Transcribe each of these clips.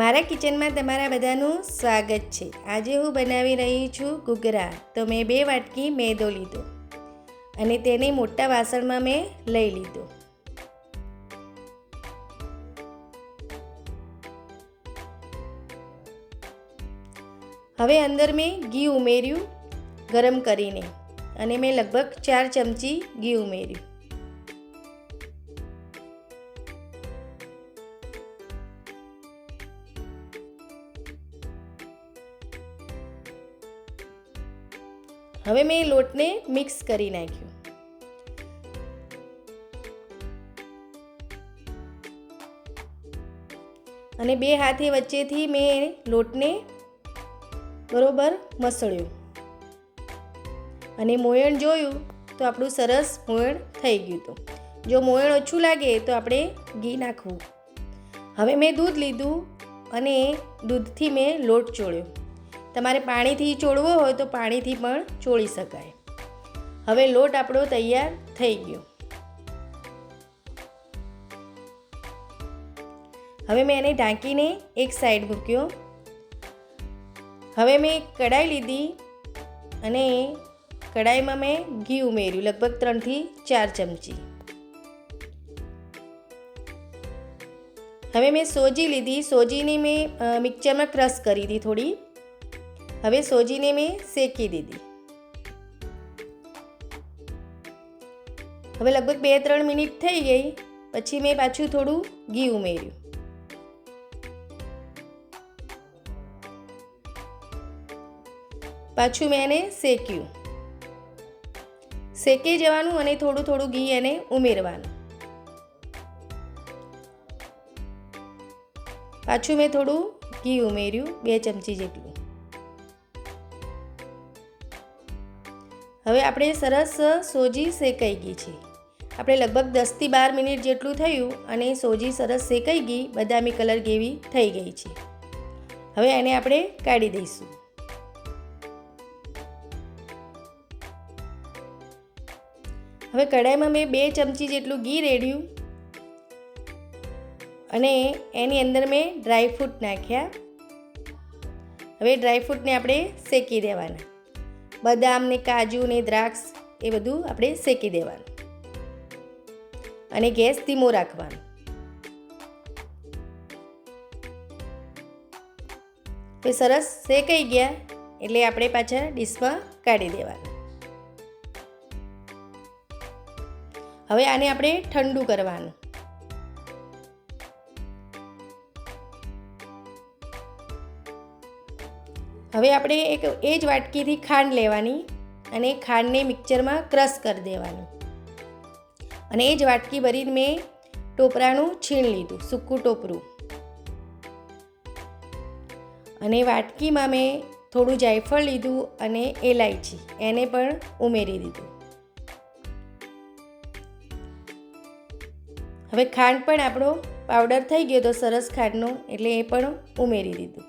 મારા કિચનમાં તમારા બધાનું સ્વાગત છે। આજે હું બનાવી રહી છું ઘૂઘરા। તો મેં 2 વાટકી મેદો લીધો અને તેને મોટા વાસણમાં મેં લઈ લીધો। હવે અંદર મેં ઘી ઉમેર્યું ગરમ કરીને અને મેં લગભગ 4 ચમચી ઘી ઉમેર્યું। હવે મેં લોટને મિક્સ કરી નાખ્યો। અને 2 હાથે વચ્ચેથી મેં લોટને બરોબર મસળ્યો અને મોયણ જોયું તો આપણું સરસ મોયણ થઈ ગયું હતું। જો મોયણ ઓછું લાગે તો આપણે ઘી નાખવું। હવે મેં દૂધ લીધું અને દૂધથી મેં લોટ ચોળ્યો। તમારે પાણીથી ચોળવો હોય તો પાણીથી પણ ચોળી શકાય। હવે લોટ આપણો તૈયાર થઈ ગયો। હવે મેં એને ઢાંકીને એક સાઈડ મૂક્યો। હવે મેં કઢાઈ લીધી અને કઢાઈમાં મેં ઘી ઉમેર્યું લગભગ 3 થી 4 ચમચી। હવે મેં સોજી લીધી। સોજીને મેં મિક્સરમાં ક્રશ કરી હતી થોડી। હવે સોજીને મેં શેકી દીધી। હવે લગભગ 2-3 મિનિટ થઈ ગઈ પછી મેં પાછું થોડું ઘી ઉમેર્યું। પાછું મેં એને શેક્યું। શેકી જવાનું અને થોડું થોડું ઘી એને ઉમેરવાનું। પાછું મેં થોડું ઘી ઉમેર્યું 2 ચમચી જેટલું। હવે આપણે સરસ સોજી શેકાઈ ગઈ છે। આપણે લગભગ 10 થી 12 મિનિટ જેટલું થયું અને સોજી સરસ શેકાઈ ગઈ, બદામી કલર જેવી થઈ ગઈ છે। હવે એને આપણે કાઢી દઈશું। હવે કઢાઈમાં મેં 2 ચમચી જેટલું ઘી રેડ્યું અને એની અંદર મેં ડ્રાયફ્રૂટ નાખ્યા। હવે ડ્રાયફ્રૂટને આપણે શેકી દેવાના। બદામ ને કાજુ ને દ્રાક્ષ એ બધું આપણે શેકી દેવાનું અને ગેસ ધીમો રાખવાનો। તો સરસ શેકાઈ ગયા એટલે આપણે પાછા ડીશમાં કાઢી દેવાના। હવે આને આપણે ઠંડુ કરવાનું। હવે આપણે એ જ વાટકીથી ખાંડ લેવાની અને ખાંડને મિક્સરમાં ક્રશ કરી દેવાનું અને એ જ વાટકી ભરીને મેં ટોપરાનું છીણ લીધું, સૂકું ટોપરું, અને વાટકીમાં મેં થોડું જાયફળ લીધું અને એલાયચી એને પણ ઉમેરી દીધું। હવે ખાંડ પણ આપણો પાવડર થઈ ગયો તો સરસ ખાંડનો એટલે એ પણ ઉમેરી દીધું।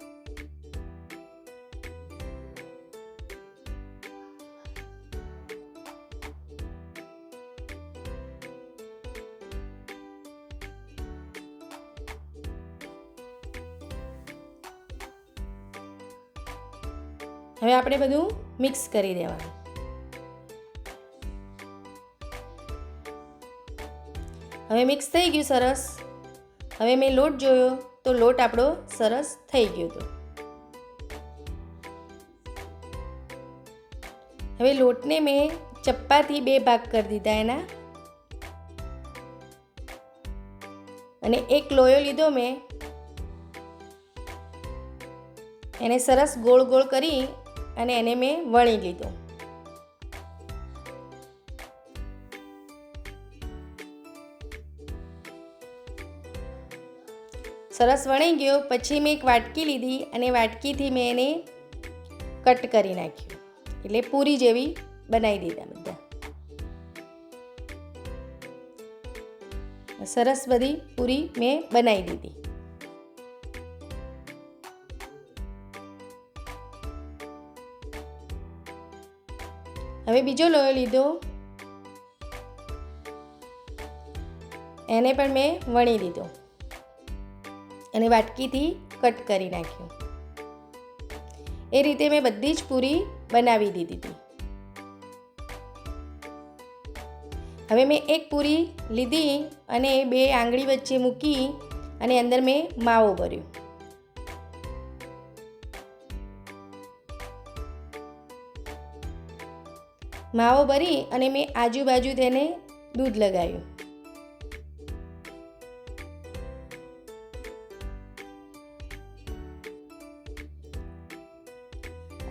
હવે આપણે બધું મિક્સ કરી દેવાનું। હવે મિક્સ થઈ ગયું સરસ। હવે મેં લોટ જોયો તો લોટ આપણો સરસ થઈ ગયો હતો। હવે લોટને મેં ચપ્પાથી 2 ભાગ કરી દીધા એના અને એક લોયો લીધો મેં, એને સરસ ગોળ ગોળ કરી અને એને મેં વણી લીધો। સરસ વણી ગયો પછી મેં એક વાટકી લીધી અને વાટકીથી મેં એને કટ કરી નાખ્યું એટલે પૂરી જેવી બનાવી દીધા બધા। સરસ બધી પૂરી મેં બનાવી દીધી। હવે બીજો લોયો લીધો, એને પણ મેં વણી લીધો અને વાટકીથી કટ કરી નાખ્યું. એ રીતે મેં બધી જ પૂરી બનાવી દીધી હતી. હવે મેં એક પૂરી લીધી અને 2 આંગળી વચ્ચે મૂકી અને અંદર મેં માવો ભર્યો. માવો ભરી અને મેં આજુબાજુ તેને દૂધ લગાવ્યું.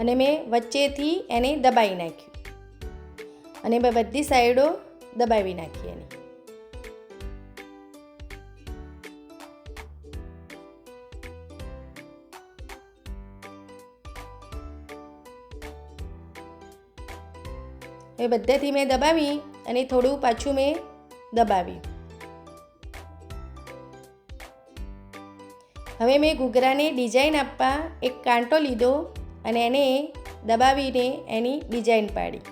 અને મેં વચ્ચેથી એને દબાવી નાખ્યું અને મેં બધી સાઈડો દબાવી નાખી એની. એ બધાથી મેં દબાવી અને થોડું પાછું મેં દબાવ્યું. હવે મેં ઘૂઘરાને ડિઝાઇન આપવા એક કાંટો લીધો અને એને દબાવીને એની ડિઝાઇન પાડી.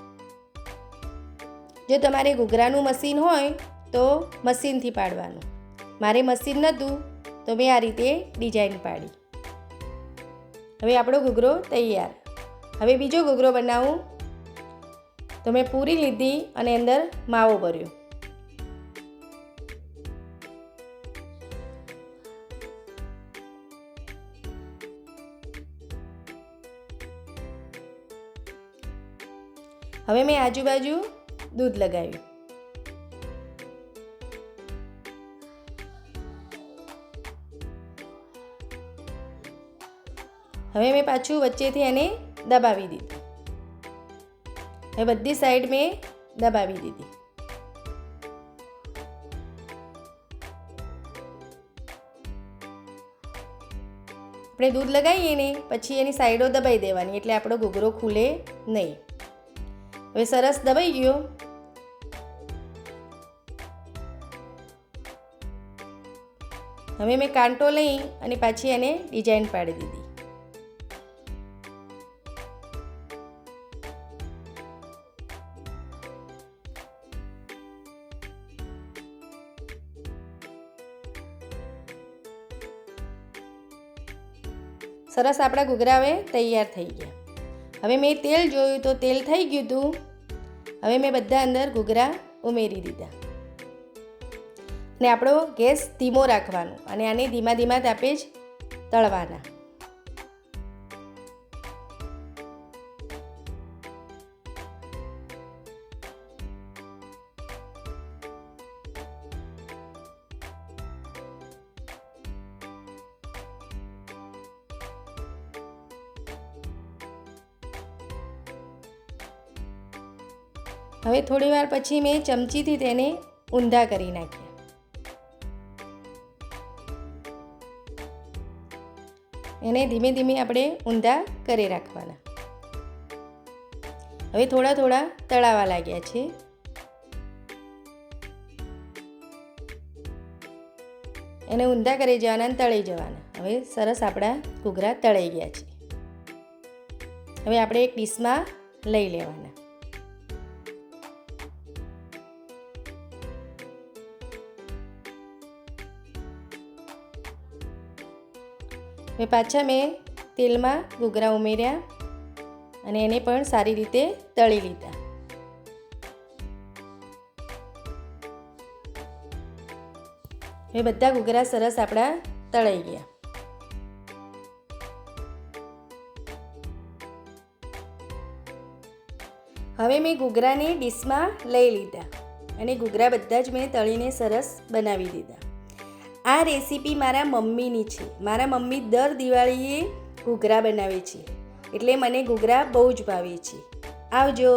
જો તમારે ઘૂઘરાનું મશીન હોય તો મશીનથી પાડવાનું. મારે મશીન નહોતું તો મેં આ રીતે ડિઝાઇન પાડી. હવે આપણો ઘૂઘરો તૈયાર. હવે બીજો ઘૂઘરો બનાવું તો મેં પૂરી લીધી અને અંદર માવો ભર્યો. હવે મેં આજુબાજુ દૂધ લગાવ્યું. હવે મેં પાછું વચ્ચેથી એને દબાવી દીધું. હવે બધી સાઈડ મેં દબાવી દીધી. આપણે દૂધ લગાવીએ ને પછી એની સાઈડો દબાવી દેવાની એટલે આપણો ઘૂઘરો ખુલે નહીં. હવે સરસ દબાઈ ગયો. હવે મેં કાંટો લઈ અને પાછી એને ડિઝાઇન પાડી દીધી. સરસ આપણા ઘૂઘરા હવે તૈયાર થઈ ગયા. હવે મેં તેલ જોયું તો તેલ થઈ ગયું હતું. હવે મેં બધા અંદર ઘૂઘરા ઉમેરી દીધા અને આપણો ગેસ ધીમો રાખવાનો અને આને ધીમા ધીમા તાપે જ તળવાના. હવે થોડી વાર પછી મેં ચમચીથી તેને ઊંધા કરી નાખ્યા. એને ધીમે ધીમે આપણે ઊંધા કરી રાખવાના. હવે થોડા થોડા તળાવા લાગ્યા છે. એને ઊંધા કરી જવાના અને તળી જવાના. હવે સરસ આપણા ઘૂઘરા તળાઈ ગયા છે. હવે આપણે એક ડીશમાં લઈ લેવાના. હવે પાછા મેં તેલમાં ઘૂઘરા ઉમેર્યા અને એને પણ સારી રીતે તળી લીધા. હવે બધા ઘૂઘરા સરસ આપણા તળાઈ ગયા. હવે મેં ઘૂઘરાને ડીશમાં લઈ લીધા અને ઘૂઘરા બધા જ મેં તળીને સરસ બનાવી દીધા. આ રેસીપી મારા મમ્મીની છે. મારા મમ્મી દર દિવાળીએ ઘૂઘરા બનાવે છે એટલે મને ઘૂઘરા બહુ જ ભાવે છે. આવજો.